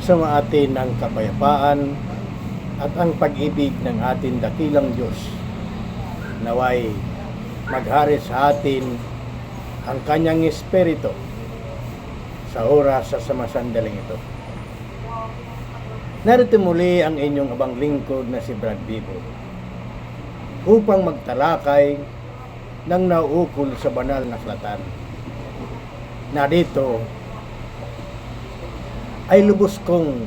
sumaatin ang kapayapaan at ang pag-ibig ng ating dakilang Diyos. Naway maghari sa atin ang kanyang espiritu sa oras sa samasandaling ito. Narito muli ang inyong abang lingkod na si Brad Bibo upang magtalakay ng nauukol sa banal na aklat na dito ay lubos kong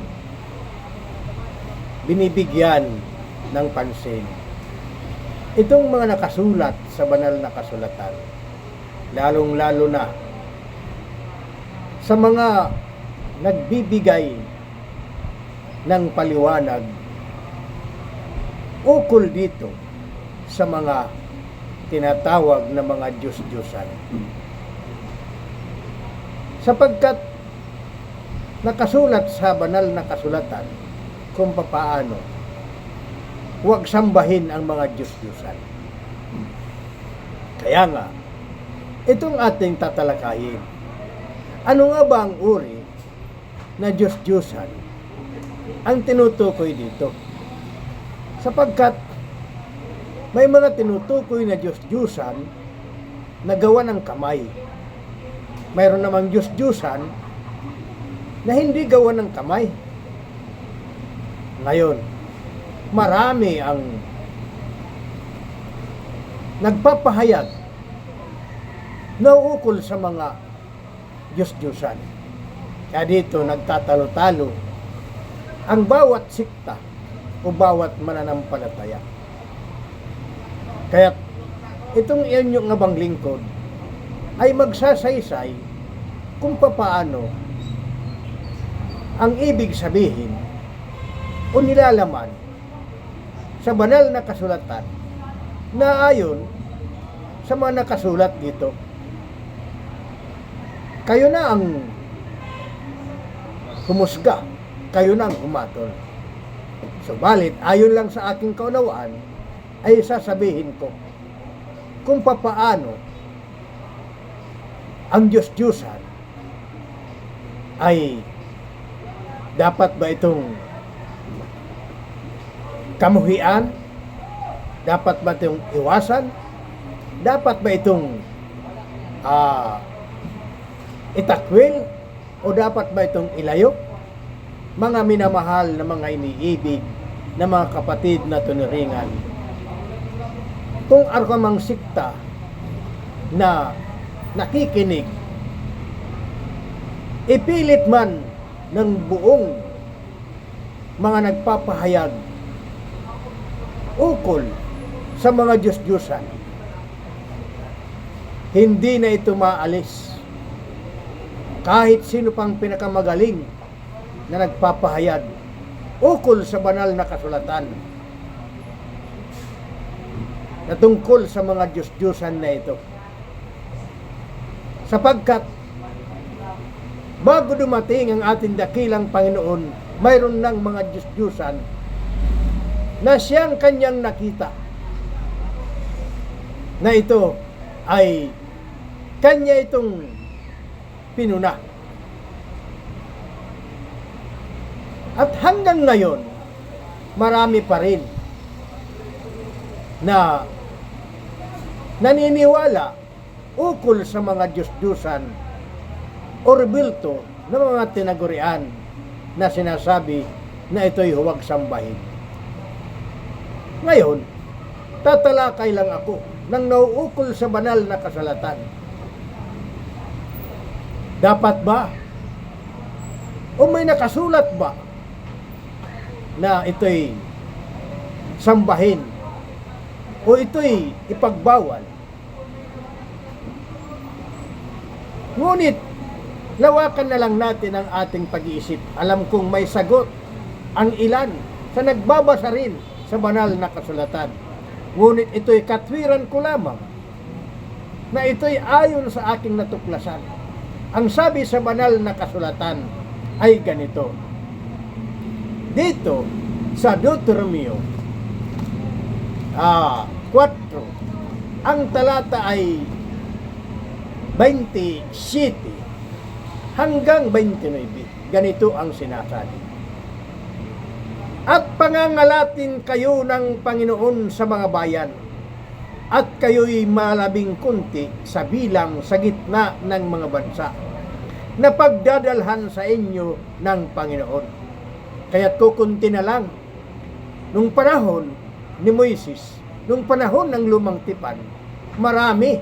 binibigyan ng pansin itong mga nakasulat sa banal na kasulatan, lalong-lalo na sa mga nagbibigay ng paliwanag ukol dito sa mga tinatawag na mga Diyos-Diyosan. Sapagkat nakasulat sa banal na kasulatan kung papaano huwag sambahin ang mga Diyos-Diyosan. Kaya nga, itong ating tatalakayin, ano nga ba ang uri na Diyos-Diyosan ang tinutukoy dito? Sapagkat may mga tinutukoy na Diyos-Diyosan na gawa ng kamay. Mayroon namang Diyos-Diyosan na hindi gawa ng kamay. Ngayon, marami ang nagpapahayag na ukol sa mga Diyos-Diyosan. Kaya dito nagtatalo-talo ang bawat sikta o bawat mananampalataya. Kaya itong inyong abang lingkod ay magsasaysay kung papaano ang ibig sabihin o nilalaman sa banal na kasulatan na ayon sa mga nakasulat dito. Kayo na ang humusga, kayo na ang humatol. Subalit, ayon lang sa aking kaunawaan, ay sasabihin ko kung papaano ang Diyos-Diyosan ay dapat ba itong kamuhian? Dapat ba itong iwasan? Dapat ba itong itakwil? O dapat ba itong ilayo? Mga minamahal na mga iniibig na mga kapatid na tuniringan, kung arkamang sikta na nakikinig, ipilit man ng buong mga nagpapahayag ukol sa mga Diyos-Diyosan, hindi na ito maalis. Kahit sino pang pinakamagaling na nagpapahayag ukol sa banal na kasulatan na tungkol sa mga Diyos-Diyosan na ito. Sapagkat bago dumating ang ating dakilang Panginoon, mayroon ng mga Diyos-Diyosan na siyang kanyang nakita na ito ay kanya itong pinuna. At hanggang ngayon, marami pa rin na naniniwala ukol sa mga Diyos-Diyosan o rebulto ng mga tinagurian na sinasabi na ito'y huwag sambahin. Ngayon, tatalakay lang ako ng nauukol sa banal na kasulatan. Dapat ba? O may nakasulat ba na ito'y sambahin o ito'y ipagbawal? Ngunit, lawakan na lang natin ang ating pag-iisip. Alam kong may sagot ang ilan sa nagbabasa rin sa banal na kasulatan. Ngunit ito'y katwiran ko lamang na ito'y ayon sa aking natuklasan. Ang sabi sa banal na kasulatan ay ganito. Dito sa Deuteronomio 4, ang talata ay 27 hanggang 29. Ganito ang sinasabi. At pangangalatin kayo ng Panginoon sa mga bayan, at kayo'y malabing kunti sa bilang sa gitna ng mga bansa, na pagdadalhan sa inyo ng Panginoon. Kaya't kukunti na lang. Nung panahon ni Moises, nung panahon ng lumang tipan, marami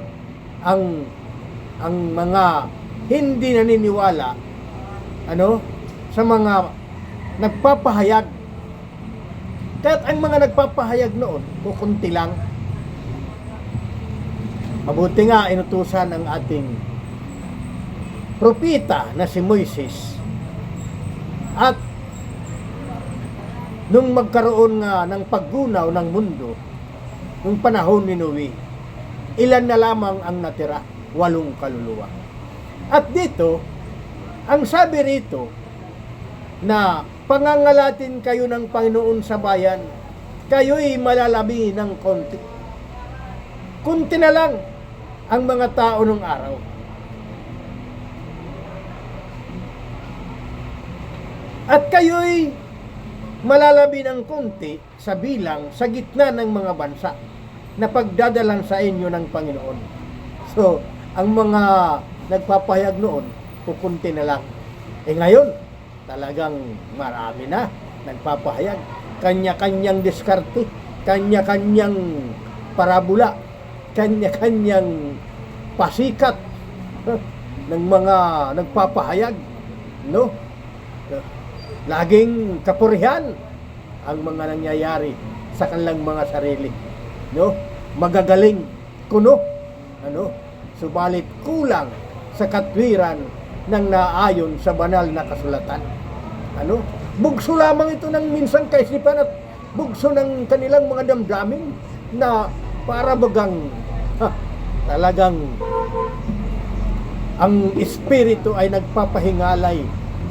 ang mga hindi naniniwala sa mga nagpapahayag. Kahit ang mga nagpapahayag noon, kukunti lang. Mabuti nga inutusan ang ating propeta na si Moises. At nung magkaroon nga ng paggunaw ng mundo, nung panahon ni Noe, ilan na lamang ang natira? 8 kaluluwa. At dito, ang sabi rito, na pangangalatin kayo ng Panginoon sa bayan, kayo'y malalabi ng konti. Kunti na lang ang mga tao ng araw. At kayo'y malalabi ng konti sa bilang sa gitna ng mga bansa na pagdadalan sa inyo ng Panginoon. So, ang mga nagpapahayag noon, kukunti na lang. Ngayon, talagang marami na nagpapahayag. Kanya-kanyang diskarte, kanya-kanyang parabola, kanya-kanyang pasikat ng mga nagpapahayag, no? Laging kapurihan ang mga nangyayari sa kanilang mga sarili, no? Magagaling kuno, subalit kulang sa katwiran ng naayon sa banal na kasulatan. Bugso lamang ito ng minsan kaisipan at bugso ng kanilang mga damdamin na para bagang talagang ang espiritu ay nagpapahingalay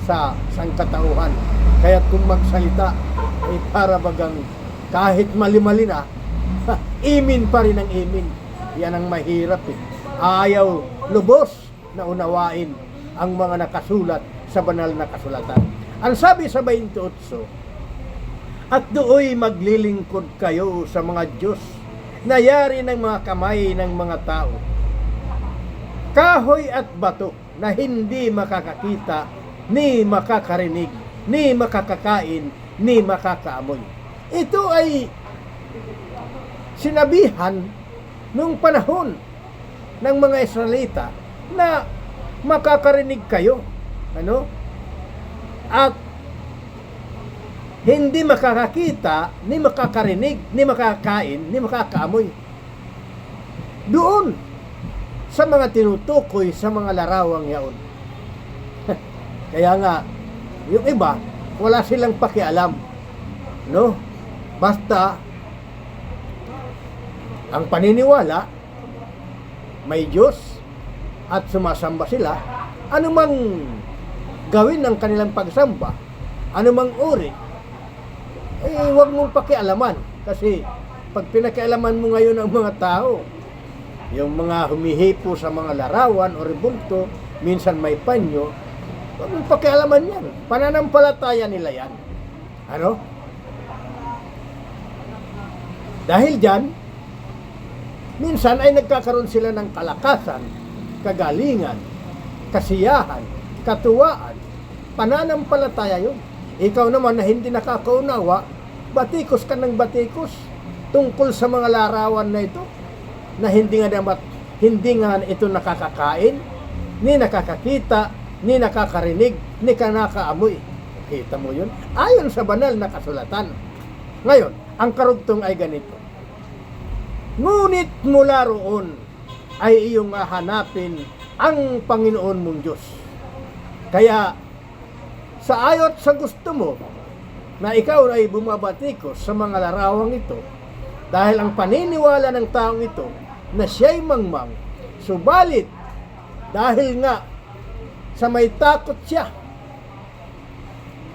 sa sangkatauhan. Kaya kung magsalita ay para bagang kahit mali-mali na, imin pa rin ang imin. Yan ang mahirap Ayaw lubos na unawain ang mga nakasulat sa banal na kasulatan. Ang sabi sa 28, at dooy maglilingkod kayo sa mga Diyos na yari ng mga kamay ng mga tao, kahoy at bato na hindi makakakita, ni makakarinig, ni makakakain, ni makakaamoy. Ito ay sinabihan nung panahon ng mga Israelita na makakarinig kayo, at hindi makakakita, ni makakarinig, ni makakain, ni makakaamoy. Doon sa mga tinutukoy sa mga larawang yaon. Kaya nga, yung iba, wala silang pakialam, no? Basta ang paniniwala, may Diyos at sumasamba sila, anumang gawin ng kanilang pagsamba, anumang uri, huwag mong pakialaman. Kasi pag pinakialaman mo ngayon ang mga tao, yung mga humihipo sa mga larawan o rebulto, minsan may panyo, huwag mong pakialaman yan. Pananampalataya nila yan. Dahil dyan, minsan ay nagkakaroon sila ng kalakasan, kagalingan, kasiyahan, katuwaan, pananampalataya yun. Ikaw naman na hindi nakakaunawa, batikos ka ng batikos tungkol sa mga larawan na ito, na hindi nga ito nakakakain, ni nakakakita, ni nakakarinig, ni nakakaamoy. Kita mo yun? Ayon sa banal na kasulatan. Ngayon, ang karugtong ay ganito. Ngunit mula roon ay iyong hahanapin ang Panginoon mong Diyos. Kaya sa ayot sa gusto mo na ikaw ay bumabatikos sa mga larawang ito, dahil ang paniniwala ng taong ito na siya'y mangmang, subalit dahil nga sa may takot siya,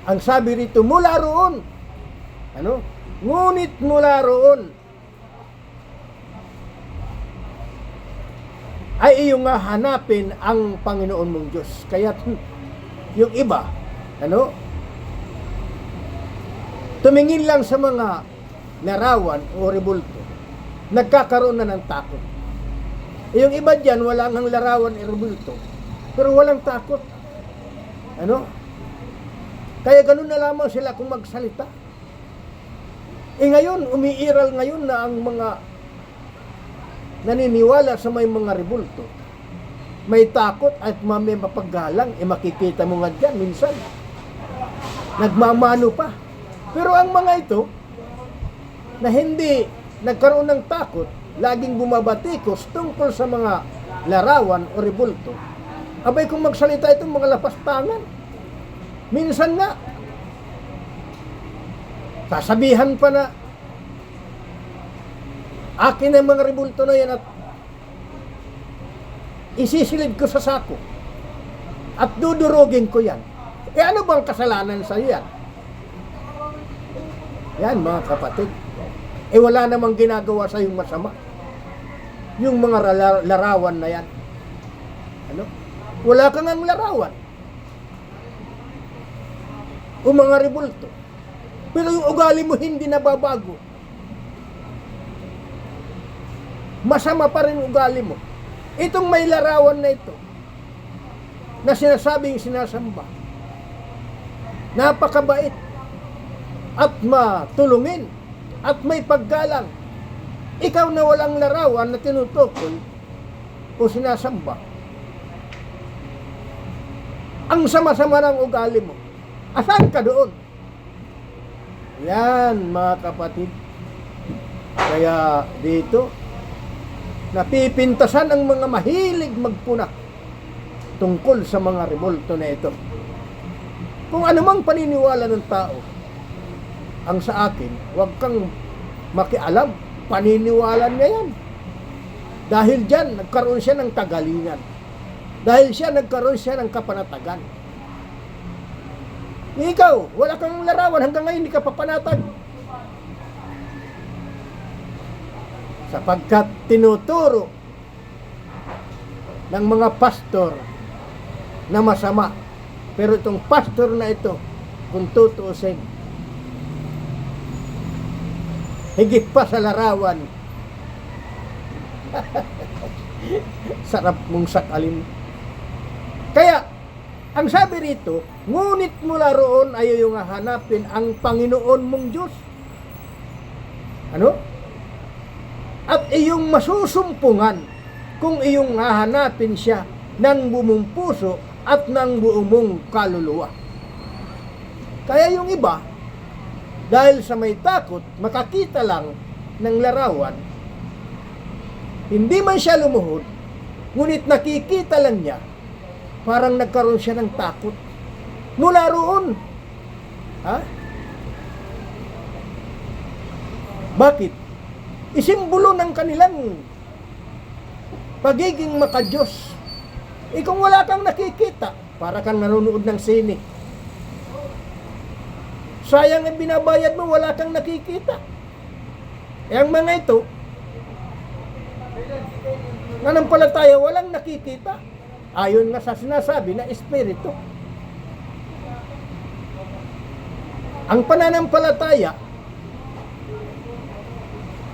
ang sabi rito, mula roon, ngunit mula roon ay iyong hanapin ang Panginoon mong Diyos. Kaya yung iba, tumingin lang sa mga larawan o rebulto, nagkakaroon na ng takot. Yung iba dyan, wala nang larawan o rebulto, pero walang takot. Ano? Kaya ganun na lamang sila kung magsalita. Ngayon, umiiral ngayon na ang mga naniniwala sa may mga rebulto, may takot at may mapaggalang, makikita mo nga dyan minsan. Nagmamano pa. Pero ang mga ito, na hindi nagkaroon ng takot, laging bumabatikos tungkol sa mga larawan o rebulto, abay kung magsalita itong mga lapastangan, minsan nga, sasabihan pa na, akin ang mga rebulto na yan at isisilid ko sa sako at dudurugin ko yan. Ano bang kasalanan sa yan? Yan mga kapatid. Wala namang ginagawa sa yung masama. Yung mga larawan na yan. Ano? Wala kang ang larawan. O mga rebulto. Pero yung ugali mo hindi nababago. Masama pa rin ugali mo. Itong may larawan na ito, na sinasabing sinasamba, napakabait, at matulungin, at may paggalang. Ikaw na walang larawan na tinutukoy o sinasamba, ang sama-sama ng ugali mo, asan ka doon? Yan mga kapatid. Kaya dito, napipintasan ang mga mahilig magpuna tungkol sa mga rebulto na ito. Kung anumang paniniwala ng tao, ang sa akin, huwag kang makialam, paniniwala niya yan. Dahil dyan, nagkaroon siya ng kagalingan. Dahil nagkaroon siya ng kapanatagan. Ikaw, wala kang larawan, hanggang ngayon hindi ka papanatag. Sapagkat tinuturo ng mga pastor na masama. Pero itong pastor na ito, kung tutuusin, higit pa sa larawan. Sarap mong sakalin. Kaya, ang sabi rito, ngunit mula roon ay iyong hahanapin ang Panginoon mong Diyos. Ano? At iyong masusumpungan kung iyong hahanapin siya ng buong puso at ng buong mong kaluluwa. Kaya yung iba, dahil sa may takot, makakita lang ng larawan, hindi man siya lumuhod, ngunit nakikita lang niya, parang nagkaroon siya ng takot. Mula roon. Ha? Bakit? Isimbolo ng kanilang pagiging makadiyos. Kung wala kang nakikita, para kang nanonood ng sine. Sayang ang binabayad mo, wala kang nakikita. Ang mga ito, nanampalataya, walang nakikita. Ayon nga sa sinasabi na espiritu. Ang pananampalataya,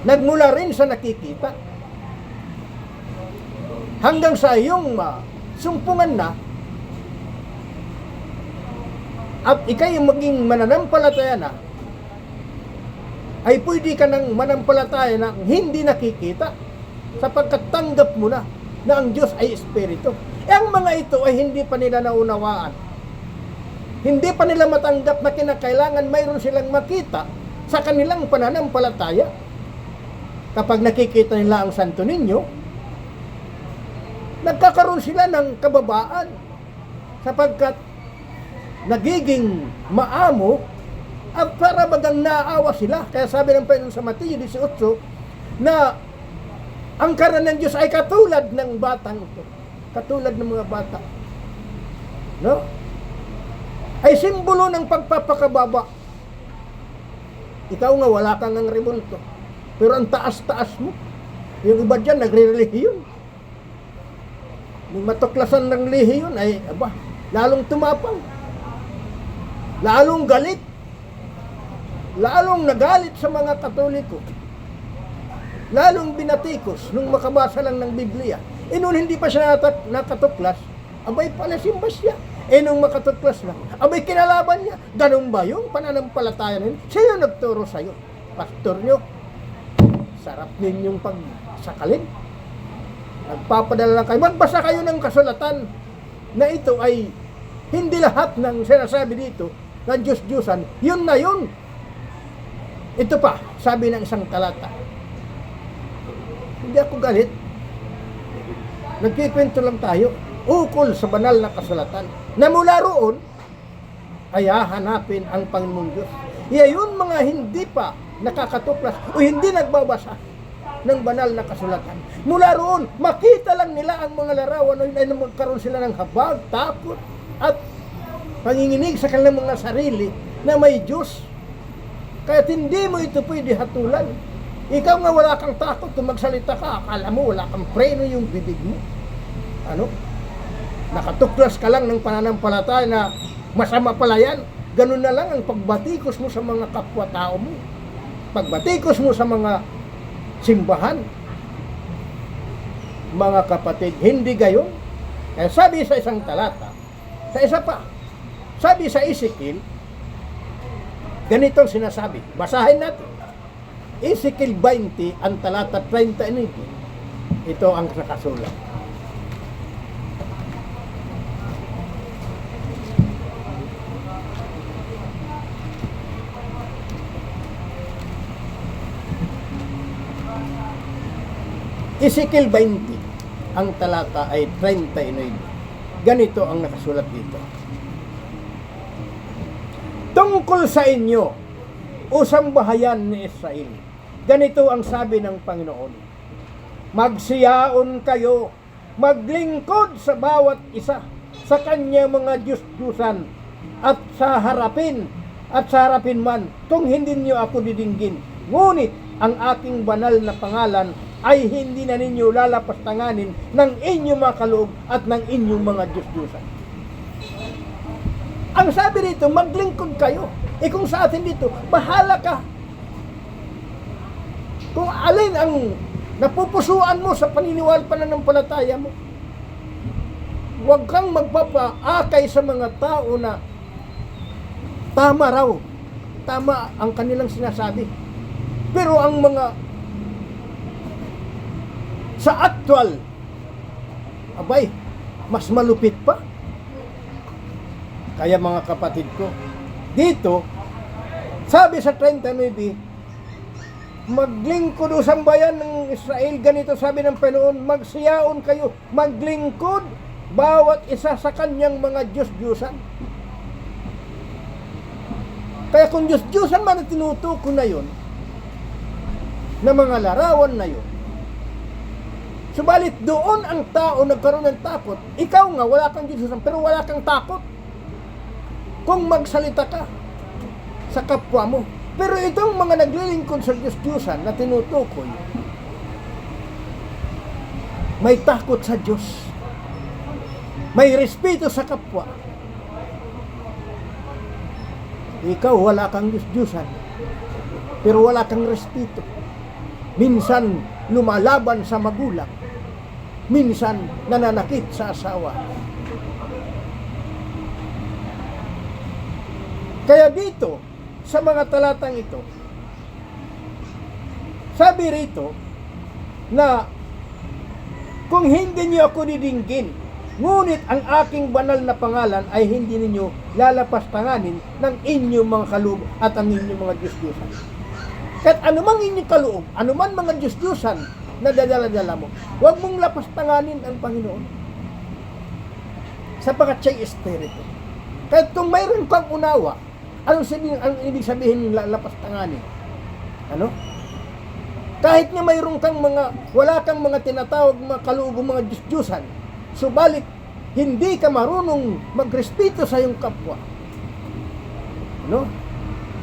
nagmula rin sa nakikita. Hanggang sa iyong sumpungan na at ikay maging mananampalataya na, ay pwede ka ng manampalataya na hindi nakikita sapagkat tanggap mo na ang Diyos ay espiritu. Ang mga ito ay hindi pa nila naunawaan. Hindi pa nila matanggap na kinakailangan mayroon silang makita sa kanilang pananampalataya. Kapag nakikita nila ang Santo Niño, nagkakaroon sila ng kababaan sapagkat nagiging maamo at para bagang naawa sila. Kaya sabi ng Panginoon sa Mateo 18 na ang karan ng Diyos ay katulad ng batang ito. Katulad ng mga bata. No? Ay simbolo ng pagpapakababa. Ikaw nga wala kang ng rebulto. Pero ang taas-taas mo. Yung iba dyan, nagre-relihiyon. Nung matuklasan ng lihiyon, ay, lalong tumapang. Lalong galit. lalong nagalit sa mga Katoliko, lalong binatikos nung makabasa lang ng Biblia. Noon hindi pa siya nakatuklas, abay palasimba siya. Nung makatuklas na, abay kinalaban niya. Ganun ba yung pananampalataya ninyo? Siya yung nagturo sa'yo. Pastor nyo, sarap ninyong pagsakalin. Nagpapadala lang kayo. Magbasa kayo ng kasulatan na ito ay hindi lahat ng sinasabi dito na Diyos-Diyosan. Yun na yun. Ito pa, sabi ng isang talata. Hindi ako galit. Nagkikwento lang tayo ukol sa banal na kasulatan na mula roon ay hahanapin ang Panginoong Diyos. Yun mga hindi pa nakakatuklas o hindi nagbabasa ng banal na kasulatan. Mula roon, makita lang nila ang mga larawan ay magkaroon sila ng habag, takot at panginginig sa kanilang mga sarili na may Diyos. Kaya hindi mo ito pwede hatulan. Ikaw nga wala kang takot kung magsalita ka, akala mo wala kang preno yung bibig mo. Ano? Nakatuklas ka lang ng pananampalataya na masama pala yan. Ganun na lang ang pagbatikos mo sa mga kapwa-tao mo. Pagbatikos mo sa mga simbahan. Mga kapatid, hindi gayon. Kaya sabi sa isang talata, sa isa pa, sabi sa Ezekiel, ganitong sinasabi. Basahin natin. Ezekiel 20, ang talata 39. Ito ang nakasulat. Ezekiel 20, ang talata ay 39. Ganito ang nakasulat dito. Tungkol sa inyo, o sambahayan ni Israel, ganito ang sabi ng Panginoon. Magsiyaon kayo, maglingkod sa bawat isa sa kanya mga Diyos-Diyusan at sa harapin man kung hindi niyo ako didinggin. Ngunit ang aking banal na pangalan ay hindi na ninyo lalapastanganin ng inyong mga kaloob at ng inyong mga Diyos-Diyusan. Ang sabi dito, maglingkod kayo. Kung sa atin dito, bahala ka. Kung alin ang napupusuan mo sa pananampalataya mo, huwag kang magpapaakay sa mga tao na tama raw. Tama ang kanilang sinasabi. Pero ang mga sa actual, abay, mas malupit pa. Kaya mga kapatid ko, dito, sabi sa 39, maglingkod o sambayan ng Israel, ganito sabi ng Panginoon, magsiyaon kayo, maglingkod, bawat isa sa kanyang mga Diyos-Diyusan. Kaya kung Diyos-Diyusan man ang tinutuko na yun, na mga larawan na yun, subalit doon ang tao nagkaroon ng takot. Ikaw nga, wala kang Diyos-Diyusan, pero wala kang takot kung magsalita ka sa kapwa mo. Pero itong mga naglilingkod sa Diyos-Diyusan na tinutukoy, may takot sa Diyos, may respeto sa kapwa. Ikaw wala kang Diyos-Diyusan, pero wala kang respeto. Minsan lumalaban sa magulang, minsan nananakit sa asawa. Kaya dito, sa mga talatang ito, sabi rito na kung hindi niyo ako didinggin, ngunit ang aking banal na pangalan ay hindi ninyo lalapastanganin ng inyong mga kaloob at ang inyong mga Diyos-Diyusan. Kahit anumang inyong kaloob, anuman mga Diyos-Diyusan na dadala-dala mo, huwag mong lapastanganin ang Panginoon. Sapagat siya'y Espiritu. Kahit kung mayroon kang unawa, ang ibig sabihin ng lapastanganin? Ano? Kahit nga mayroon kang wala kang mga tinatawag mga kaloob, mga Diyos-Diyusan, subalit hindi ka marunong magrespeto sa iyong kapwa. No?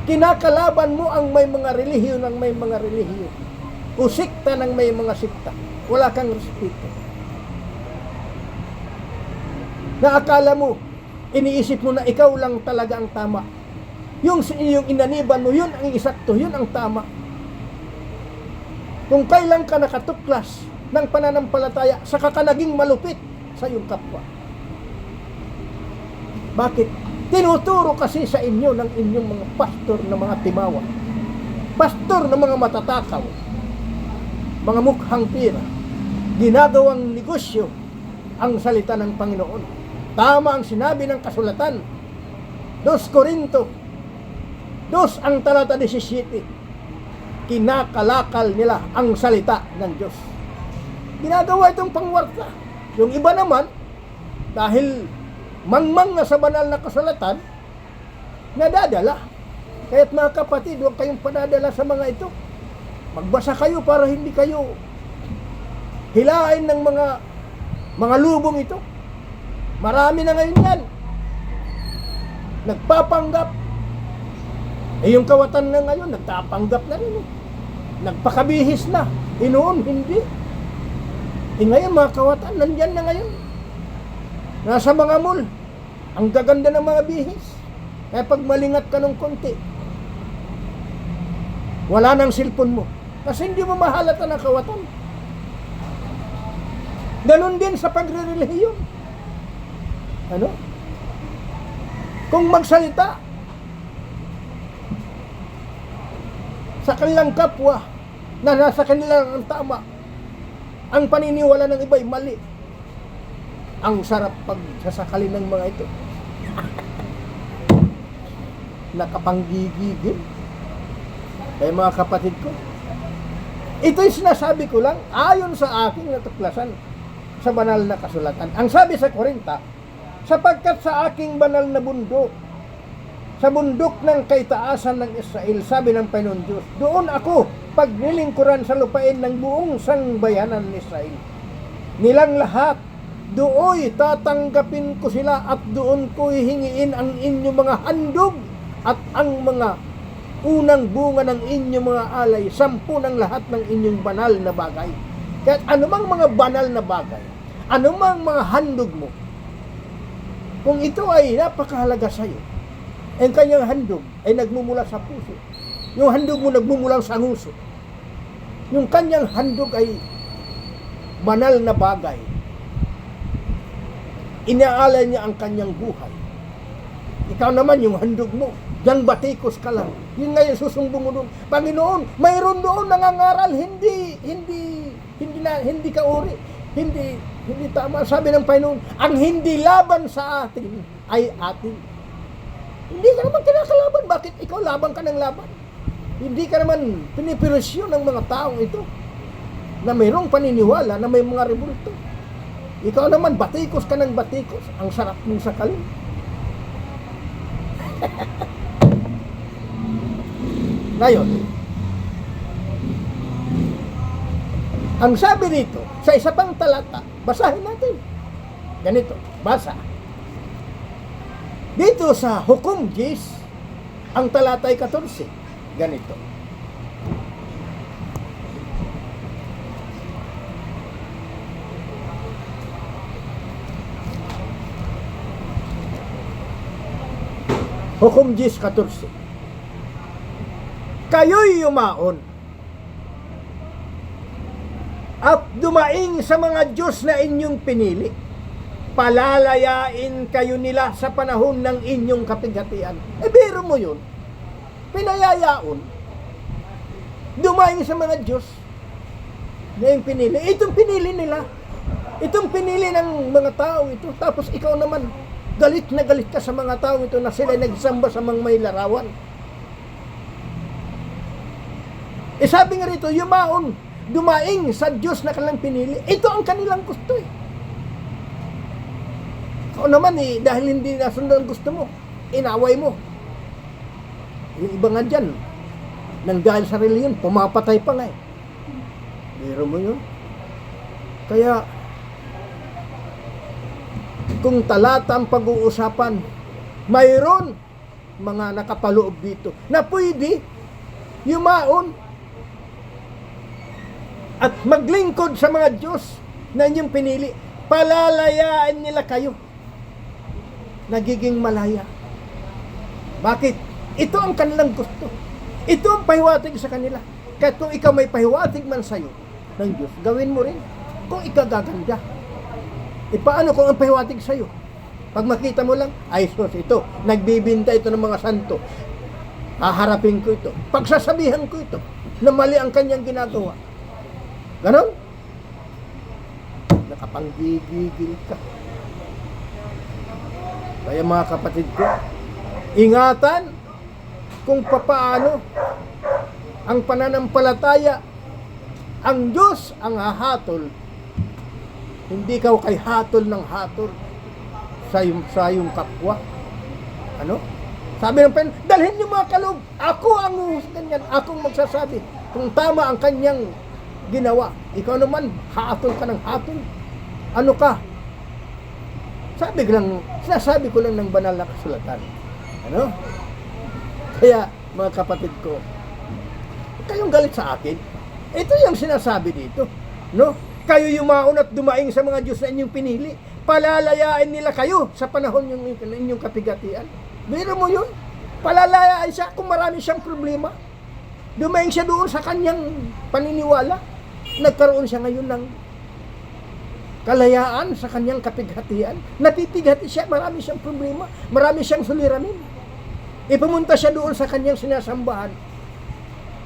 Kinakalaban mo ang may mga relihiyon ng may mga relihiyon. O sikta ng may mga sikta. Wala kang respeto. Na akala mo, iniisip mo na ikaw lang talaga ang tama. Yung iyong inaniban mo, yun ang isakto, yun ang tama. Kung kailan ka nakatuklas ng pananampalataya, saka ka naging malupit sa iyong kapwa. Bakit? Tinuturo kasi sa inyo ng inyong mga pastor na mga timawa. Pastor na mga matatakaw. Mga mukhang pira. Ginagawang negosyo ang salita ng Panginoon. Tama ang sinabi ng kasulatan. 2 Korinto 2 ang talata 17. Kinakalakal nila ang salita ng Diyos. Ginagawa itong pangwarta. Yung iba naman, dahil mangmang na sa banal na kasulatan, nadadala. Kaya't mga kapatid, huwag kayong padadala sa mga ito. Magbasa kayo para hindi kayo hilain ng mga lubong ito. Marami na ngayon yan. Nagpapanggap. Yung kawatan na ngayon, nagtapanggap na rin. Nagpakabihis na. Noon, hindi. Ngayon, mga kawatan, nandyan na ngayon. Nasa mga mall. Ang gaganda ng mga bihis. Kaya pag malingat ka ng konti, wala nang cellphone mo. Kasi hindi mo mahalata ng kawatan. Ganon din sa pagre-relihiyon. Ano? Kung magsalita sa kanilang kapwa na nasa kanila ang tama, ang paniniwala ng iba ay mali. Ang sarap pagsasakali ng mga ito. Nakapanggigigil. Kaya mga kapatid ko, ito'y sinasabi ko lang ayon sa aking natuklasan sa banal na kasulatan. Ang sabi sa 40, sapagkat sa aking banal na bundok, sa bundok ng kaitaasan ng Israel, sabi ng Panginoon Diyos, doon ako paglilingkuran sa lupain ng buong sangbayanan ng Israel. Nilang lahat, dooy tatanggapin ko sila at doon ko hihingiin ang inyong mga handog at ang mga unang bunga ng inyong mga alay, 10 ng lahat ng inyong banal na bagay. Kaya anumang mga banal na bagay, anumang mga handog mo, kung ito ay napakahalaga sa iyo, ang kanyang handog ay nagmumula sa puso. Yung handog mo nagmumula sa nguso. Yung kanyang handog ay banal na bagay. Inaalay niya ang kanyang buhay. Ikaw naman yung handog mo, diyan batikos ka lang. Yun ngayon susumbong mo doon. Panginoon, mayroon doon nangangaral, hindi ka uri. Hindi tama. Sabi ng Panginoon, ang hindi laban sa atin ay atin. Hindi ka naman kinakalaban. Bakit ikaw laban ka ng laban? Hindi ka naman pinipirasyon ng mga taong ito na mayroong paniniwala na may mga rebulto. Ikaw naman, batikos ka ng batikos. Ang sarap mong sakalin. Ngayon, ang sabi rito, sa isa pang talata, basahin natin. Ganito, basa. Dito sa Hukom 10, ang talata ay 14. Ganito. Hukom 10:14. Kayo'y yumaon at dumaing sa mga Diyos na inyong pinili. Palalayain kayo nila sa panahon ng inyong kapighatian. Biro mo yun. Pinayayaon. Dumaing sa mga Diyos na yung pinili. Itong pinili nila. Itong pinili ng mga tao ito. Tapos ikaw naman, galit na galit ka sa mga tao ito na sila nagsamba sa mga may larawan. Sabi nga rito, yumaon, dumaing sa Diyos na kanilang pinili. Ito ang kanilang gusto eh. Ikaw naman dahil hindi nasundan gusto mo, inaway mo. Yung iba nga dyan, nang dahil sa reliyon, pumapatay pa nga eh. Biro mo yun. Kaya, kung talata ang pag-uusapan, mayroon mga nakapaloob dito na pwede yumaon at maglingkod sa mga Diyos na inyong pinili. Palalayaan nila kayo. Nagiging malaya. Bakit? Ito ang kanilang gusto. Ito ang pahiwatig sa kanila. Kaya kung ikaw may pahiwatig man sa'yo ng Diyos, gawin mo rin. Kung ikaw gaganda. Paano kung ang pahiwatig sa'yo? Pag makita mo lang, ay sos ito, nagbibinta ito ng mga santo. Haharapin ko ito. Pagsasabihan ko ito, na mali ang kanyang ginagawa. Ganon? Nakapanggigigil ka. Kaya mga kapatid ko, ingatan kung papaano ang pananampalataya, ang Diyos ang hahatol. Hindi ka kay hatol ng hatol sa iyong kapwa. Ano? Sabi ng pen, dalhin niyo mga kaloob. Ako ang ganyan, akong magsasabi kung tama ang kanyang ginawa. Ikaw naman, hatol ka ng hatol. Ano ka? Sinasabi ko lang ng banal na kasulatan. Ano? Kaya, mga kapatid ko, kayong galit sa akin. Ito yung sinasabi dito. No? Kayo yumaon at dumaing sa mga Diyos na inyong pinili. Palalayain nila kayo sa panahon yung inyong kapigatian. Biro mo yun? Palalayain siya kung marami siyang problema. Dumaing siya doon sa kanyang paniniwala. Nagkaroon siya ngayon ng kalayaan sa kanyang kapighatian. Napipigati siya, marami siyang problema. Marami siyang suliranin. Ipumunta siya doon sa kanyang sinasambahan.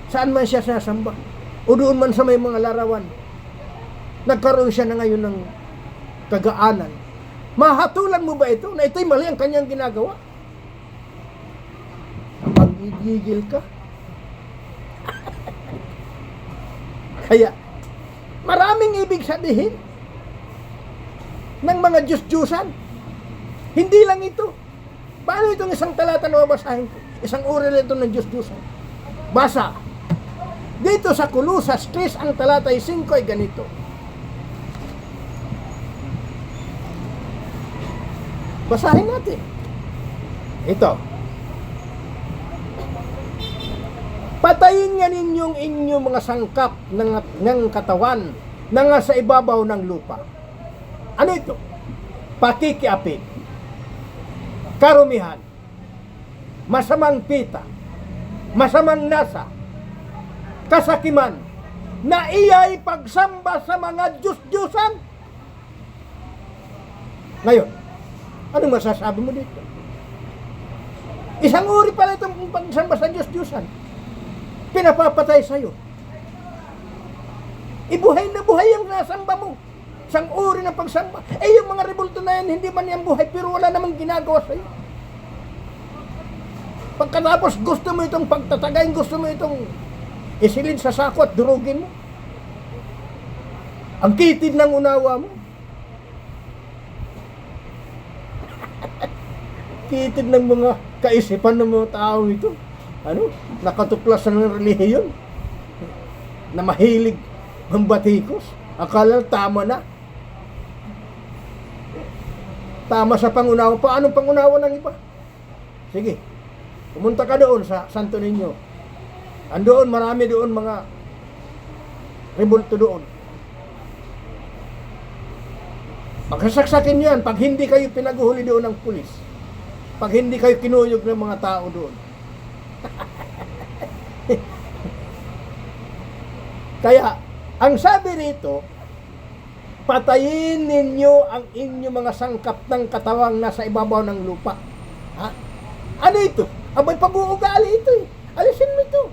Saan man siya sinasamba. O doon man sa may mga larawan. Nagkaroon siya na ngayon ng kagaanan. Mahatulan mo ba ito na ito'y mali ang kanyang ginagawa? Magigigil ka. Kaya, maraming ibig sabihin ng mga Diyos-Diyusan. Hindi lang ito. Paano itong isang talata na babasahin ko? Isang oral ito ng Diyos-Diyusan. Basa. Dito sa Kolosas 3, ang talata 5 ay ganito. Basahin natin. Ito. Patayin nga ninyong inyong mga sangkap ng katawan na nga sa ibabaw ng lupa. Ano ito? Pakikiapid, karumihan, masamang pita, masamang nasa, kasakiman, na iya'y pagsamba sa mga Diyos-Diyusan. Ngayon, anong masasabi mo dito? Isang uri pala itong pagsamba sa Diyos-Diyusan. Pinapapatay sa'yo. Ibuhay na buhay ang nasamba mo. Isang uri ng pagsamba. Yung mga rebulto na yan, hindi man yan buhay, pero wala namang ginagawa sa'yo. Pagkatapos gusto mo itong pagtatagayin, gusto mo itong isilid sa sako at durugin mo. Ang kitid ng unawa mo. Kitid ng mga kaisipan ng mga taong ito. Ano? Nakatuklasan ng relihiyon. Na mahilig mambatikos. Akala tama na. Tama sa pangunawa. Paano pangunawa ng iba? Sige. Pumunta ka doon sa Santo Niño. Andoon, marami doon mga rebulto doon. Pagkasaksakin yan, pag hindi kayo pinaguhuli doon ng pulis, pag hindi kayo kinuyog ng mga tao doon. Kaya, ang sabi rito, patayin ninyo ang inyong mga sangkap ng katawang nasa ibabaw ng lupa. Ha? Ano ito? Abay, pag-uugali ito eh. Alisin mo ito.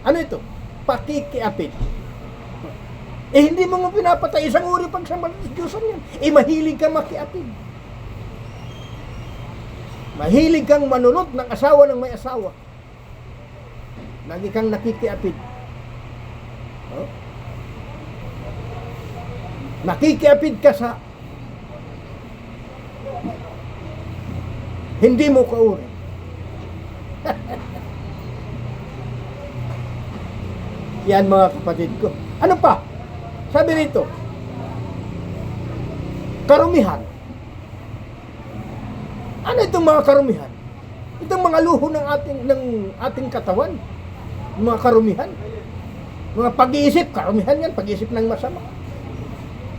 Ano ito? Pakikiapid. Hindi mo mo pinapatay. Isang uri pag sa Diyosan yan. Mahilig kang makiapid. Mahilig kang manunod ng asawa ng may asawa. Lagi kang nakikiapid. Oh? Nakikiapid ka sa hindi mo kauri. Yan mga kapatid ko. Ano pa? Sabi rito, karumihan. Ano itong mga karumihan? Itong mga luho ng ating katawan. Mga karumihan. Mga pag-iisip, karumihan yan, pag-iisip ng masama.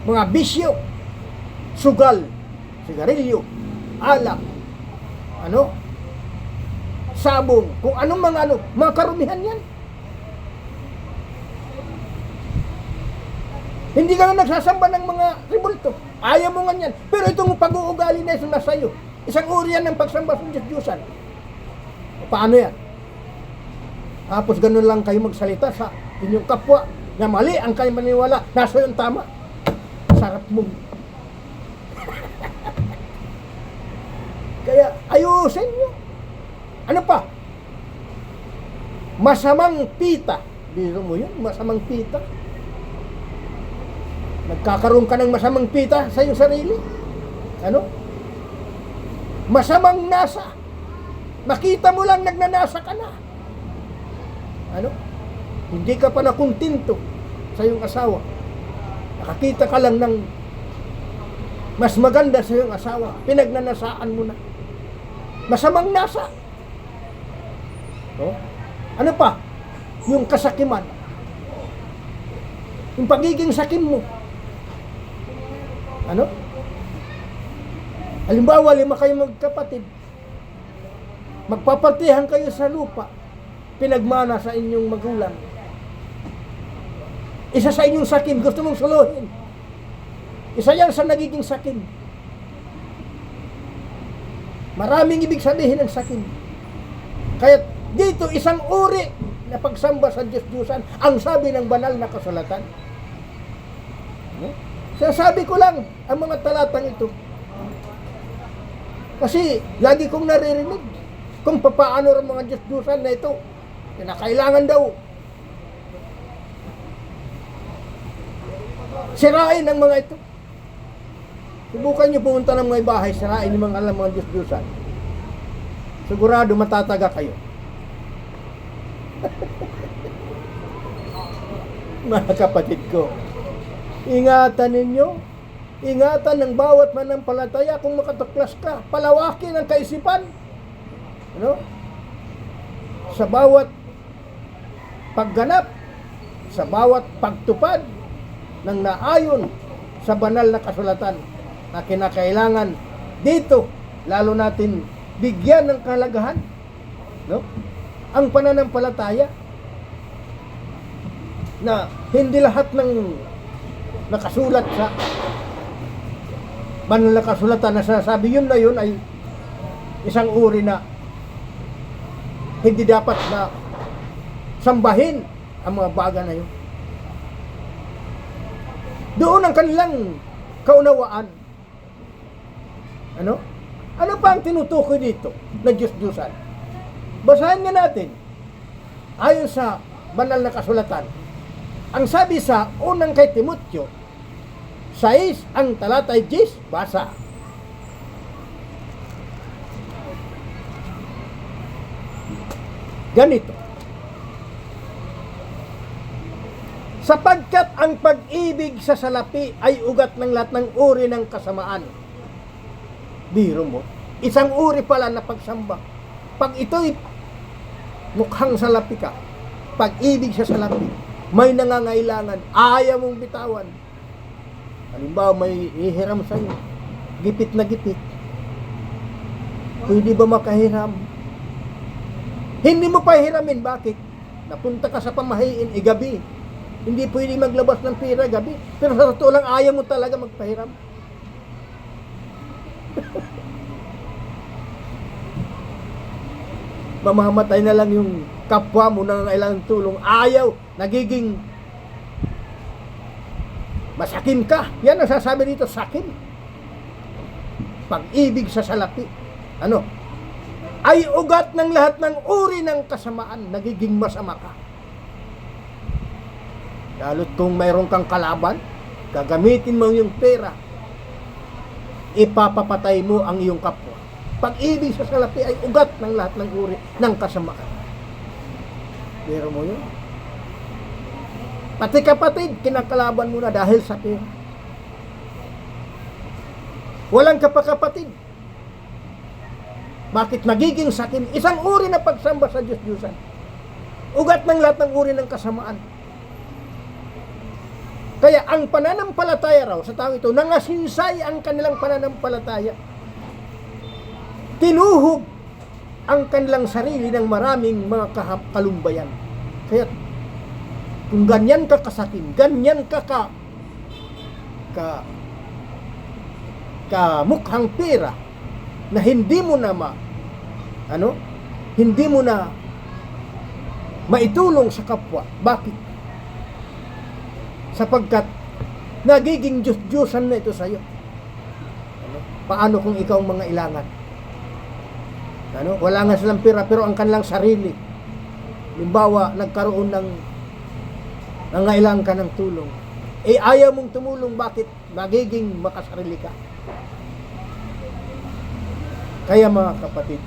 Mga bisyo, sugal, sigarilyo, alak, sabong, kung anong mga karumihan yan. Hindi ka nga nagsasamba ng mga rebulto. Ayaw mo nga yan. Pero itong pag-uugali na isa na sa'yo, isang uri yan ng pagsamba sa Diyos-Diyosan. Paano yan? Tapos ganun lang kayo magsalita sa inyong kapwa na mali ang kayo maniwala. Nasa yung tama. Sarap mong. Kaya ayusin nyo. Ano pa? Masamang pita. Biro mo yun, masamang pita. Nagkakaroon ka ng masamang pita sa iyong sarili. Ano? Masamang nasa. Makita mo lang nagnanasa ka na. Ano? Hindi ka pa nakuntinto sa iyong asawa. Nakakita ka lang ng mas maganda sa iyong asawa. Pinagnanasaan mo na. Masamang nasa. Oh? Ano pa? Yung kasakiman. Yung pagiging sakim mo. Ano? Halimbawa, 5 kayo magkapatid. Magpapartihan kayo sa lupa. Pinagmana sa inyong magulang. Isa sa inyong sakim, gusto mong suluhin. Isa yan sa nagiging sakim. Maraming ibig sabihin ng sakim. Kaya dito, isang uri na pagsamba sa Diyos-Diyosan, ang sabi ng banal na kasulatan. Sasabi ko lang ang mga talatang ito. Kasi lagi kong naririnig kung papaano ang mga Diyos-Diyosan na ito. Kinakailangan daw sirain ang mga ito. Subukan nyo pumunta ng mga bahay, sirain yung mga alam mga Diyos-Diyosan. Sigurado matataga kayo. Mga kapatid ko, ingatan ninyo, ingatan ng bawat manampalataya kung makatuklas ka, palawakin ang kaisipan. Ano? Sa bawat pagganap, sa bawat pagtupad ng naayon sa banal na kasulatan na kinakailangan dito, lalo natin bigyan ng kahalagahan, no? Ang pananampalataya na hindi lahat ng nakasulat sa banal na kasulatan na sinasabi yun na yun ay isang uri na hindi dapat na sambahin ang mga bagay na yun. Doon ang kanilang kaunawaan. Ano? Ano pa ang tinutukoy dito na Diyos-Diyosan? Basahin nga natin. Ayon sa banal na kasulatan, ang sabi sa unang kay Timoteo 6 ang talatay 10, basa. Ganito. Sapagkat ang pag-ibig sa salapi ay ugat ng lahat ng uri ng kasamaan. Biro mo, isang uri pala na pagsamba. Pag ito'y mukhang salapi ka, pag-ibig sa salapi, may nangangailangan, ayaw mong bitawan. Halimbawa, may ihiram sa'yo, gipit na gipit. Pwede ba makahiram? Hindi mo pa hiramin, bakit? Napunta ka sa pamahiin, gabi. Hindi pwede maglabas ng pera gabi. Pero sa totoo lang, ayaw mo talaga magpahiram. Mamamatay na lang yung kapwa mo na nangailangan tulong. Ayaw, nagiging masakim ka. Yan ang sasabi dito, sakim. Pag-ibig sa salapi. Ano? Ay ugat ng lahat ng uri ng kasamaan. Nagiging masama ka. Lalo't kung mayroon kang kalaban, gagamitin mo yung pera, ipapapatay mo ang iyong kapwa. Pag-ibig sa salapi ay ugat ng lahat ng uri ng kasamaan. Pero mo yun. Pati kapatid, kinakalaban mo na dahil sa pera. Walang kapakapatid. Bakit nagiging sakim? Isang uri na pagsamba sa Diyos-Diyosan. Ugat ng lahat ng uri ng kasamaan. Kaya ang pananampalataya raw sa tao ito, nangasinsay ang kanilang pananampalataya. Tinuhog ang kanilang sarili ng maraming mga kalumbayan. Kaya kung ganyan ka kasakin, ganyan ka mukhang pera na hindi mo na hindi mo na maitulong sa kapwa. Bakit? Sapagkat nagiging Diyos-Diyosan na ito sa iyo. Paano kung ikaw ang mga ilangan? Wala nga silang pera pero ang kanilang sarili. Limbawa, nagkaroon ng nangailangan ka ng tulong. Ayaw mong tumulong, bakit? Magiging makasarili ka. Kaya mga kapatid,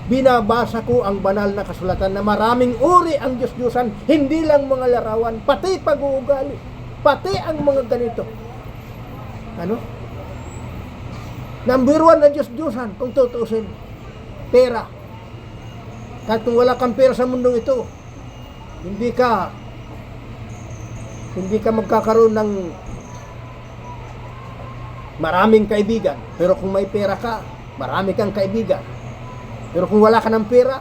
binabasa ko ang banal na kasulatan na maraming uri ang Diyos-Diyosan, hindi lang mga larawan, pati pag-uugali, pati ang mga ganito. Number 1 na Diyos-Diyosan, kung tutuusin, pera. Kahit kung wala kang pera sa mundong ito, hindi ka magkakaroon ng maraming kaibigan. Pero kung may pera ka, marami kang kaibigan. Pero kung wala ka ng pera,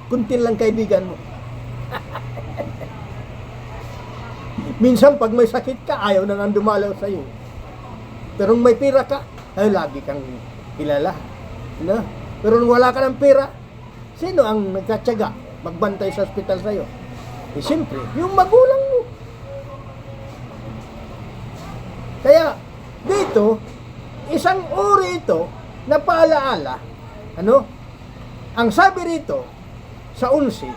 kunti lang kaibigan mo. Minsan pag may sakit ka, ayaw na nga dumalaw sa iyo. Pero kung may pera ka, ay lagi kang kilala. Pero kung wala ka ng pera, sino ang nagtatyaga magbantay sa ospital sa iyo? Siyempre, yung magulang mo. Kaya dito, isang uri ito na paalaala, ang sabi rito sa 11,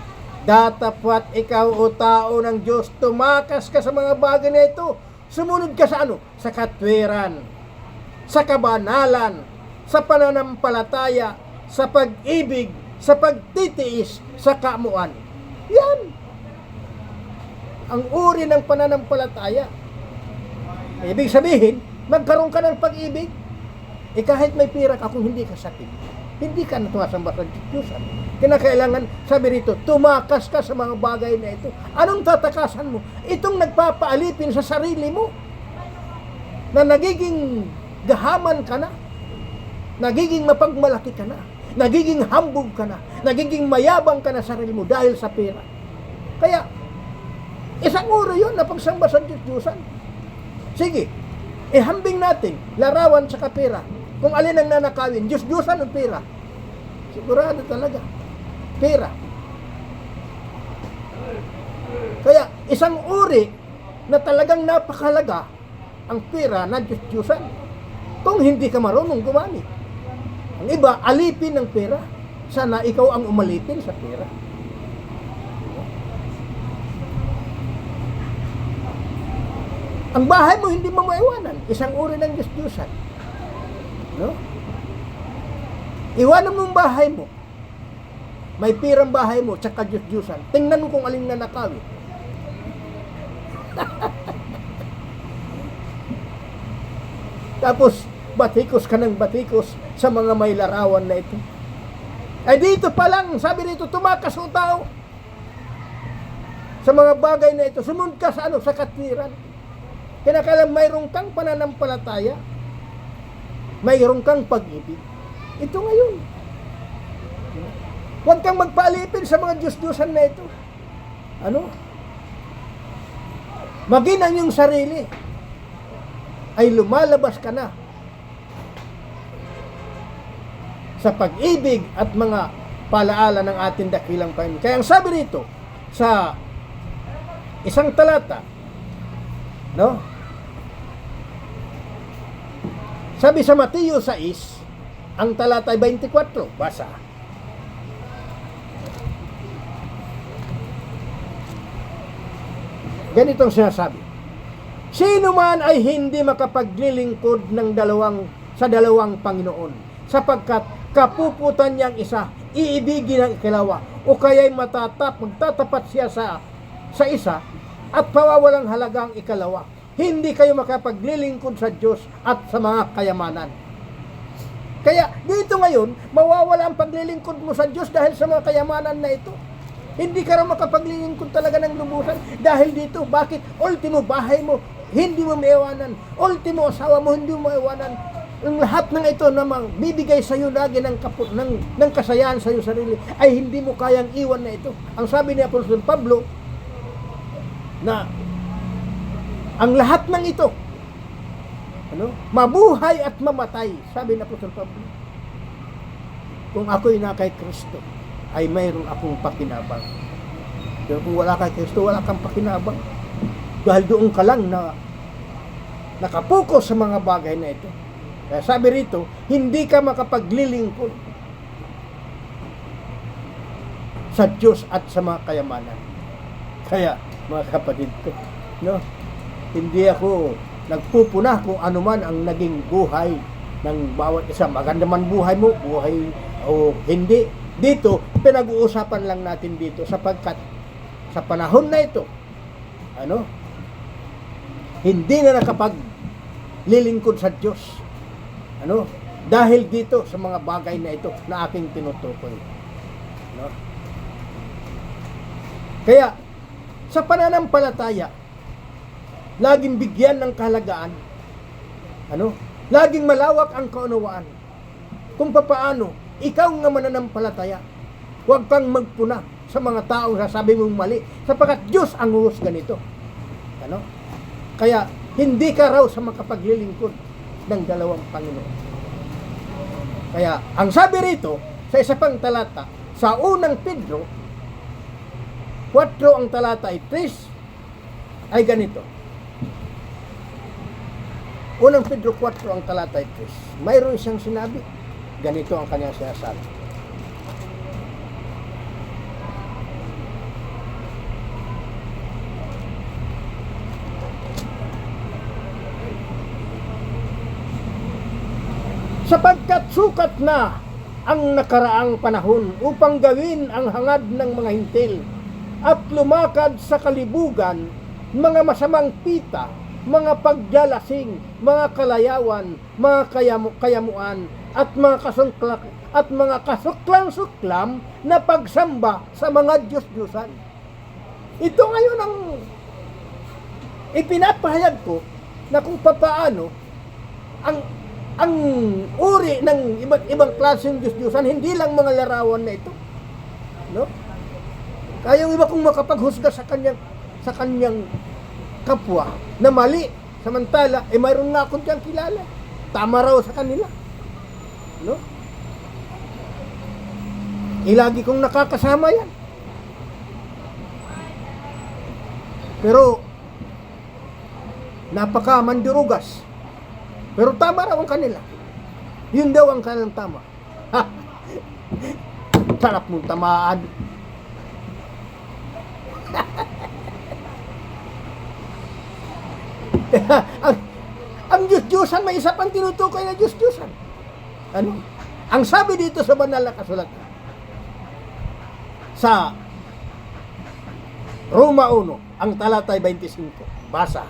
datapat ikaw o tao ng Diyos, tumakas ka sa mga bagay na ito. Sumunod ka sa sa katwiran, sa kabanalan, sa pananampalataya, sa pag-ibig, sa pagtitiis, sa kamuan. Yan ang uri ng pananampalataya. Ibig sabihin, magkaroon ka ng pag-ibig. Kahit may pira ka, kung hindi ka sakit, hindi ka natumasamba sa Diyos. Kinakailangan, sabi rito, tumakas ka sa mga bagay na ito. Anong tatakasan mo? Itong nagpapaalipin sa sarili mo, na nagiging gahaman ka na, nagiging mapagmalaki ka na, nagiging hambog ka na, nagiging mayabang ka na sa sarili mo dahil sa pera. Kaya, isang uri yun na pagsamba sa Diyos-Diyosan. Sige, ihambing natin, larawan sa pera. Kung alin ang nanakawin, Diyos-Diyosan ang pera. Sigurado talaga, pera. Kaya, isang uri na talagang napakalaga ang pera na Diyos-Diyosan. Kung hindi ka marunong gumamit. Ang iba, alipin ng pera. Sana ikaw ang umalipin sa pera. Ang bahay mo hindi mo maiwanan. Isang uri ng Diyos-Diyosan. Iwanan mo ang bahay mo. May pirang bahay mo, tsaka Diyos-Diyosan. Tingnan mo kung alin na nakawin. Tapos, batikos ka ng batikos sa mga may larawan na ito. Ay dito pa lang, sabi rito, tumakas o tao sa mga bagay na ito. Sumunod ka sa sa katwiran. Kinakailangan mayroong kang pananampalataya, mayroong kang pag-ibig. Ito ngayon. Huwag kang magpaalipin sa mga Diyos-Diyosan na ito. Maging ang iyong sarili ay lumalabas ka na sa pag-ibig at mga palaala ng ating dakilang Panginoon. Kaya ang sabi rito sa isang talata, sabi sa Mateo 6, ang talata ay 24, basa. Ganitong sinasabi, sino man ay hindi makapaglilingkod ng sa dalawang Panginoon, sapagkat kapuputan niyang isa, iibigin ang ikalawa, o kaya'y magtatapat siya sa isa, at pawawalang halaga ang ikalawa. Hindi kayo makapaglilingkod sa Diyos at sa mga kayamanan. Kaya dito ngayon, mawawala ang paglilingkod mo sa Diyos dahil sa mga kayamanan na ito. Hindi ka rin makapaglilingkod talaga ng lubusan dahil dito. Bakit? Ultimo bahay mo, hindi mo maiwanan. Ultimo asawa mo, hindi mo maiwanan. ang lahat ng ito na bibigay sa iyo lagi ng kasayahan sa iyo sarili, ay hindi mo kayang iwan na ito. Ang sabi ni Apostol Pablo, na ang lahat ng ito, mabuhay at mamatay, sabi ni Apostol Pablo, kung ako'y na kay Kristo, ay mayroon akong pakinabang. Pero kung wala kay Kristo, wala kang pakinabang. Dahil doon ka lang na nakapokus sa mga bagay na ito. Kaya sabi rito, hindi ka makapaglilingkod sa Diyos at sa mga kayamanan. Kaya, mga kapatid ko, hindi ako nagpupuna kung ano man ang naging buhay ng bawat isa. Maganda man buhay mo, buhay o hindi. Dito, pinag-uusapan lang natin dito sapagkat sa panahon na ito, hindi na nakapaglilingkod sa Diyos. Dahil dito sa mga bagay na ito na aking tinutukoy. Kaya, sa pananampalataya, laging bigyan ng kahalagaan, laging malawak ang kaunawaan kung papaano ikaw nga mananampalataya, huwag kang magpuna sa mga taong sasabi mong mali, sapagkat Diyos ang huhusga nito. Kaya hindi ka raw sa makapaglilingkod ng dalawang Panginoon. Kaya ang sabi rito sa isa pang talata, sa unang Pedro 4 ang talata ay 3 ay ganito. Unang Pedro 4 ang talata ay 3. Mayroon siyang sinabi. Ganito ang kanyang sinasabi. Sapagkat sukat na ang nakaraang panahon upang gawin ang hangad ng mga hintil at lumakad sa kalibugan, mga masamang pita, mga paglalasing, mga kalayawan, mga kayamuan, at mga kasuklang-suklam na pagsamba sa mga Diyos-Diyosan. Ito ngayon ang ipinapahayag ko na kung papaano ang uri ng iba't ibang klaseng Diyos-Diyosan, hindi lang mga larawan na ito. Kaya yung iba kung makapaghusga sa kanyang kapwa na mali, samantala, mayroon nga akong diyang kilala. Tama raw sa kanila. Lagi kong nakakasama yan. Pero, napaka-mandurugas. Pero tama raw ang kanila. Yun daw ang kanilang tama. Sarap mong tamaan. ang Diyos-Diyosan, may isa pang tinutukoy na Diyos-Diyosan. Ang sabi dito sa banal na kasulatan, sa Roma 1, ang talatay 25. Basa.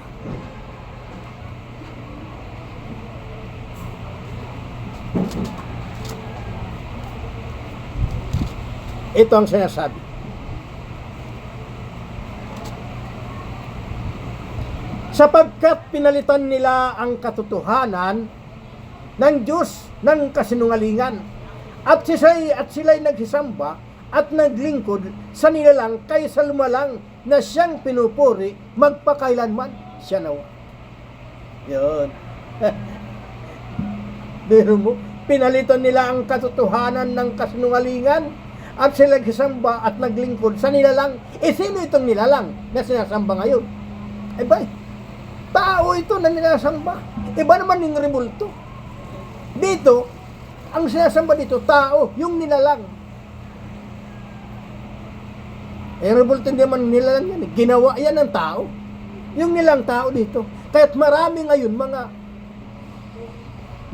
Ito ang sinasabi. Sapagkat pinalitan nila ang katotohanan ng Diyos ng kasinungalingan, at sila'y nagsisamba at naglingkod sa nilalang kaysa lumalang na siyang pinupuri magpakailanman siya nawa. Yun. Biro mo, pinalitan nila ang katotohanan ng kasinungalingan at sila nagsisamba at naglingkod sa nilalang. Sino itong nilalang na sinasamba ngayon? Tao ito na nilasamba. Iba naman yung rebulto. Dito, ang sinasamba dito, tao, yung nilalang. Rebulto hindi naman nilalang yan. Ginawa yan ng tao. Yung nilang tao dito. Kaya't marami ngayon mga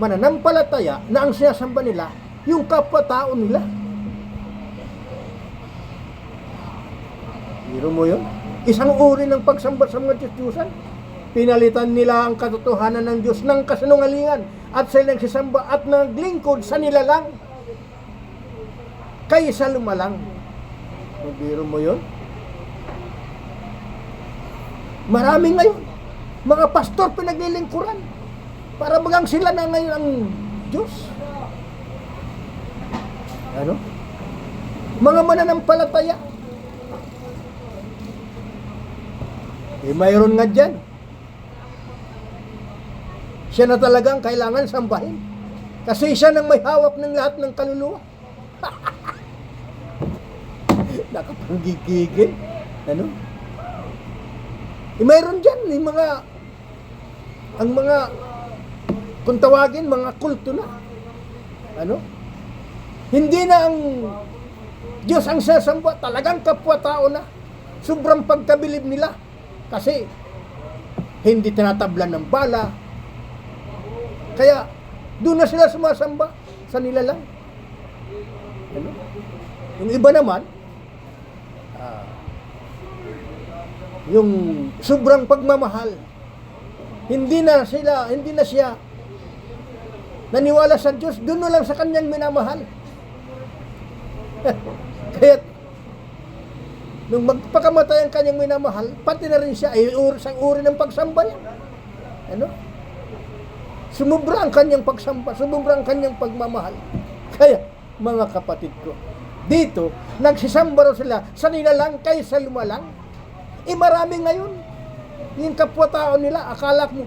mananampalataya na ang sinasamba nila, yung kapwa-tao nila. Biro mo yun? Isang uri ng pagsamba sa mga Diyos-Diyosan. Pinalitan nila ang katotohanan ng Diyos ng kasinungalingan at sila nagsisamba at naglingkod sa nilalang kaysa lumalang. Biro mo yun? Marami ngayon mga pastor pinaglilingkuran. Para bagang sila na ngayon ang Diyos. Ano? Mga mananampalataya. Mayroon nga dyan. Siya na talagang kailangan sambahin. Kasi siya nang may hawak ng lahat ng kaluluwa. Nakapanggigigil. Ano? Mayroon dyan, ang mga, kung tawagin, mga kulto na. Ano? Hindi na ang Diyos ang sasamba, talagang kapwa-tao na. Sobrang pagkabilib nila. Kasi, hindi tinatablan ng bala. Kaya, doon na sila sumasamba sa nila lang. Ano? Yung iba naman, yung sobrang pagmamahal, hindi na siya naniwala sa Diyos, doon na lang sa kanyang minamahal. Kaya nung magpakamatay ang kanyang minamahal, pati na rin siya ay isang uri ng pagsamba niya. Ano? Sumubra ang kanyang pagsamba, sumubra ang kanyang pagmamahal. Kaya, mga kapatid ko, dito, nagsisamba raw sila sa nilalang kaysa lumalang. Marami ngayon. Yung kapwa-tao nila, akala mo,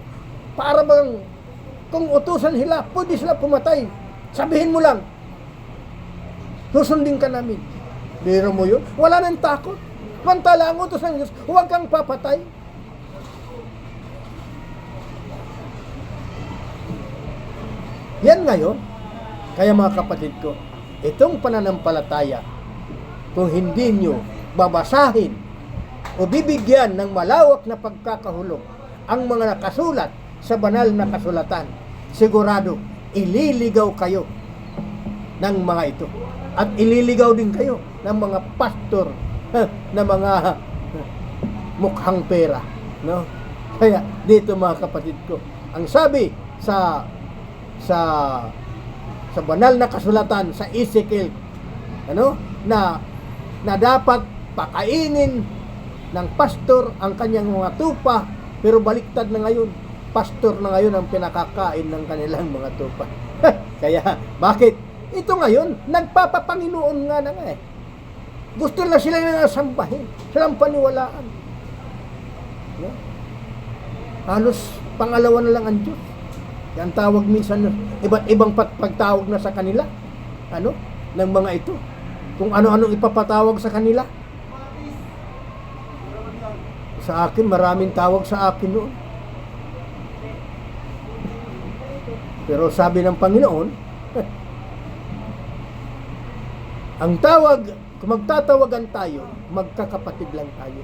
para bang, kung utusan sila, pwede sila pumatay. Sabihin mo lang, susundin ka namin. Biro mo yun? Wala nang takot. Mantala ang utos ng Diyos, huwag kang papatay. Yan ngayon. Kaya mga kapatid ko, itong pananampalataya, kung hindi nyo babasahin o bibigyan ng malawak na pagkakahulog ang mga nakasulat sa banal na kasulatan, sigurado ililigaw kayo ng mga ito. At ililigaw din kayo ng mga pastor na mga mukhang pera, no? Kaya dito mga kapatid ko, ang sabi sa banal na kasulatan sa Ezekiel, ano, na dapat pakainin ng pastor ang kanyang mga tupa, pero baliktad na ngayon, pastor na ngayon ang pinakakain ng kanilang mga tupa. Kaya bakit? Ito ngayon, nagpapapanginoon nga na nga eh. Gusto na sila na sambahin, silang paniwalaan. No? Halos pangalawa na lang ang Diyos. Yan tawag minsan, iba't ibang pagtawag na sa kanila, ano, ng mga ito. Kung ano-anong ipapatawag sa kanila. Sa akin, maraming tawag sa akin noon. Pero sabi ng Panginoon, ang tawag, kung magtatawagan tayo, magkakapatid lang tayo.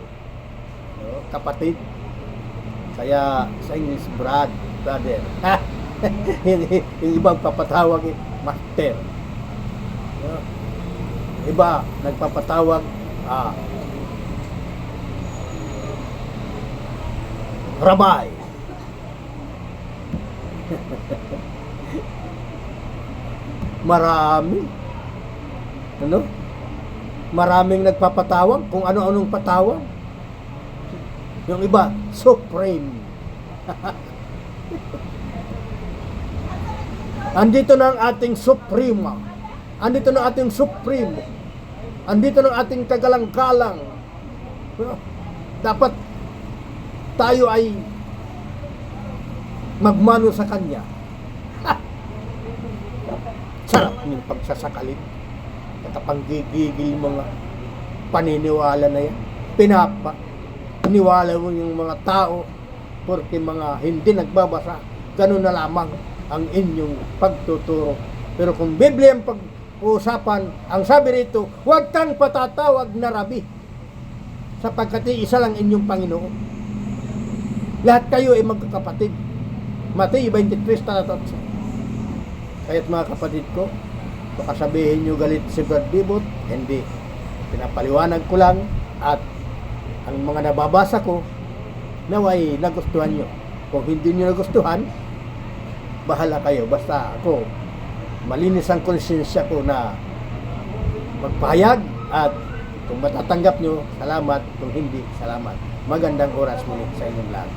No? Kapatid. Kaya sa English, brother. Yung ibang papatawag, master. No? Iba, nagpapatawag, rabay. Marami. Ano? Maraming nagpapatawag, kung ano-anong patawag. Yung iba, supreme. Andito na ang ating suprema. Andito na ating supremo. Andito na ating kagalang-galang. Dapat tayo ay magmano sa Kanya. Sarap ng pagsasakalit. Nakapanggigigil mga paniniwala na yan. Piniwala mo yung mga tao porque mga hindi nagbabasa, ganun na lamang ang inyong pagtuturo. Pero kung Biblia ang pag-uusapan, ang sabi rito, huwag kang patatawag na rabi, sapagkat isa lang inyong Panginoon. Lahat kayo ay magkakapatid. Mateo 23, talata 8. Kaya't mga kapatid ko, baka sabihin nyo galit si Brad Bibot, hindi. Pinapaliwanag ko lang at ang mga nababasa ko, naway nagustuhan nyo. Kung hindi nyo nagustuhan, bahala kayo. Basta ako, malinis ang konsensya ko na magpahayag at kung matatanggap nyo, salamat. Kung hindi, salamat. Magandang oras muli sa inyong lahat.